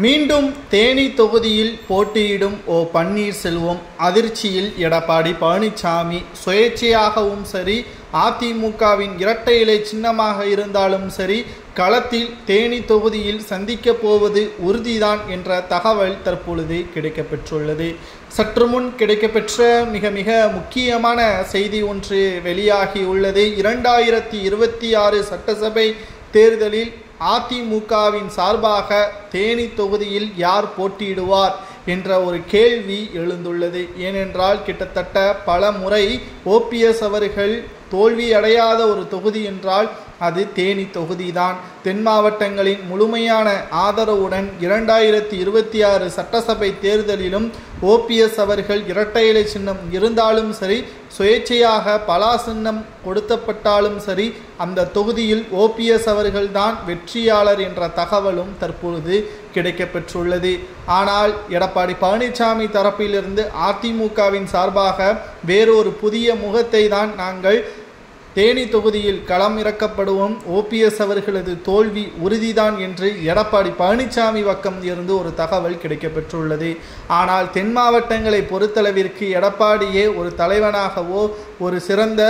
மீண்டும் தேனி தொகுதியில் போட்டியிடும் ஓ பன்னீர்செல்வம் அதிர்ச்சியில் எடப்பாடி பழனிசாமி சுயேட்சையாகவும் சரி, அதிமுகவின் இரட்டை இலை சின்னமாக இருந்தாலும் சரி, களத்தில் தேனி தொகுதியில் சந்திக்கப் போவது உறுதிதான் என்ற தகவல் தற்பொழுது கிடைக்கப்பெற்றுள்ளது. சற்று முன் கிடைக்கப்பெற்ற மிக முக்கியமான செய்தி ஒன்று வெளியாகியுள்ளது. 2026 சட்டசபை தேர்தலில் அதிமுகவின் சார்பாக தேனி தொகுதியில் யார் போட்டியிடுவார் என்ற ஒரு கேள்வி எழுந்துள்ளது. ஏனென்றால் கிட்டத்தட்ட பல முறை ஓபிஎஸ் அவர்கள் தோல்வி அடையாத ஒரு தொகுதி என்றால் அது தேனி தொகுதிதான். தென் மாவட்டங்களின் முழுமையான ஆதரவுடன் 2026 சட்டசபை தேர்தலிலும் ஓபிஎஸ் அவர்கள் இரட்டை இலை சின்னம் இருந்தாலும் சரி, சுயேட்சையாக பலா சின்னம் கொடுக்கப்பட்டாலும் சரி, அந்த தொகுதியில் ஓபிஎஸ் அவர்கள்தான் வெற்றியாளர் என்ற தகவலும் தற்பொழுது கிடைக்கப்பெற்றுள்ளது. ஆனால் எடப்பாடி பழனிசாமி தரப்பிலிருந்து அதிமுகவின் சார்பாக வேறொரு புதிய முகத்தை தான் நாங்கள் தேனி தொகுதியில் களம் இறக்கப்படுவோம், ஓபிஎஸ் அவர்களது தோல்வி உறுதிதான் என்று எடப்பாடி பழனிசாமி பக்கம் இருந்து ஒரு தகவல் கிடைக்கப்பெற்றுள்ளது. ஆனால் தென் மாவட்டங்களை பொறுத்தளவிற்கு எடப்பாடியே ஒரு தலைவனாகவோ ஒரு சிறந்த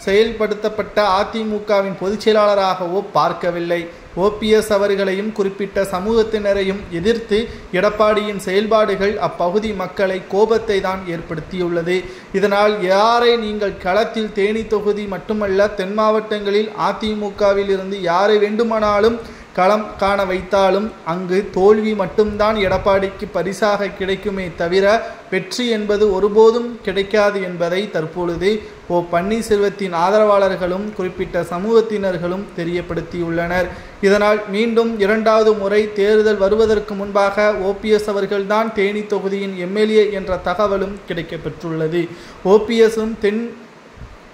செயல்படுத்தப்பட்ட அதிமுகவின் பொதுச் செயலாளராகவோ பார்க்கவில்லை. ஓபிஎஸ் அவர்களையும் குறிப்பிட்ட சமூகத்தினரையும் எதிர்த்து எடப்பாடியின் செயல்பாடுகள் அப்பகுதி மக்களை கோபத்தை தான் ஏற்படுத்தியுள்ளது. இதனால் யாரை நீங்கள் களத்தில் தேனி தொகுதி மட்டுமல்ல தென் மாவட்டங்களில் அதிமுகவில் இருந்து யாரை வேண்டுமானாலும் களம் காண வைத்தாலும் அங்கு தோல்வி மட்டும்தான் எடப்பாடிக்கு பரிசாக கிடைக்குமே தவிர வெற்றி என்பது ஒருபோதும் கிடைக்காது என்பதை தற்பொழுது ஓ பன்னீர்செல்வத்தின் ஆதரவாளர்களும் குறிப்பிட்ட சமூகத்தினர்களும் தெரியப்படுத்தியுள்ளனர். இதனால் மீண்டும் இரண்டாவது முறை தேர்தல் வருவதற்கு முன்பாக ஓபிஎஸ் அவர்கள்தான் தேனி தொகுதியின் எம்எல்ஏ என்ற தகவலும் கிடைக்கப்பெற்றுள்ளது. ஓபிஎஸும் தென்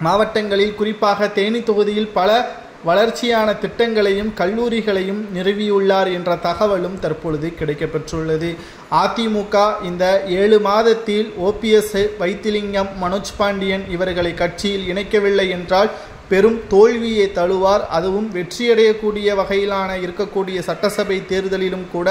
மாவட்டங்களில் குறிப்பாக தேனி தொகுதியில் பல வளர்ச்சியான திட்டங்களையும் கல்லூரிகளையும் நிறுவியுள்ளார் என்ற தகவலும் தற்பொழுது கிடைக்கப்பெற்றுள்ளது. அதிமுக இந்த 7 மாதத்தில் ஓபிஎஸ், வைத்திலிங்கம், மனோஜ் பாண்டியன் இவர்களை கட்சியில் இணைக்கவில்லை என்றால் பெரும் தோல்வியை தழுவார். அதுவும் வெற்றியடையக்கூடிய வகையிலான இருக்கக்கூடிய சட்டசபை தேர்தலிலும் கூட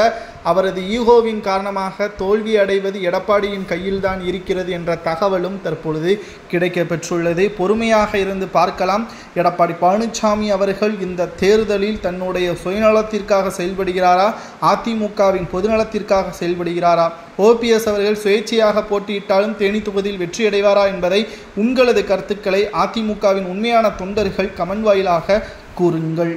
அவரது ஈகோவின் காரணமாக தோல்வி அடைவது எடப்பாடியின் கையில்தான் இருக்கிறது என்ற தகவலும் தற்பொழுது கிடைக்கப்பெற்றுள்ளது. பொறுமையாக இருந்து பார்க்கலாம். எடப்பாடி பழனிசாமி அவர்கள் இந்த தேர்தலில் தன்னுடைய சுயநலத்திற்காக செயல்படுகிறாரா, அதிமுகவின் பொதுநலத்திற்காக செயல்படுகிறாரா, ஓபிஎஸ் அவர்கள் சுயேட்சையாக போட்டியிட்டாலும் தேனி தொகுதியில் வெற்றியடைவாரா என்பதை உங்களது கருத்துக்களை அதிமுகவின் உண்மையான தொண்டர்கள் கமெண்ட் வாயிலாக கூறுங்கள்.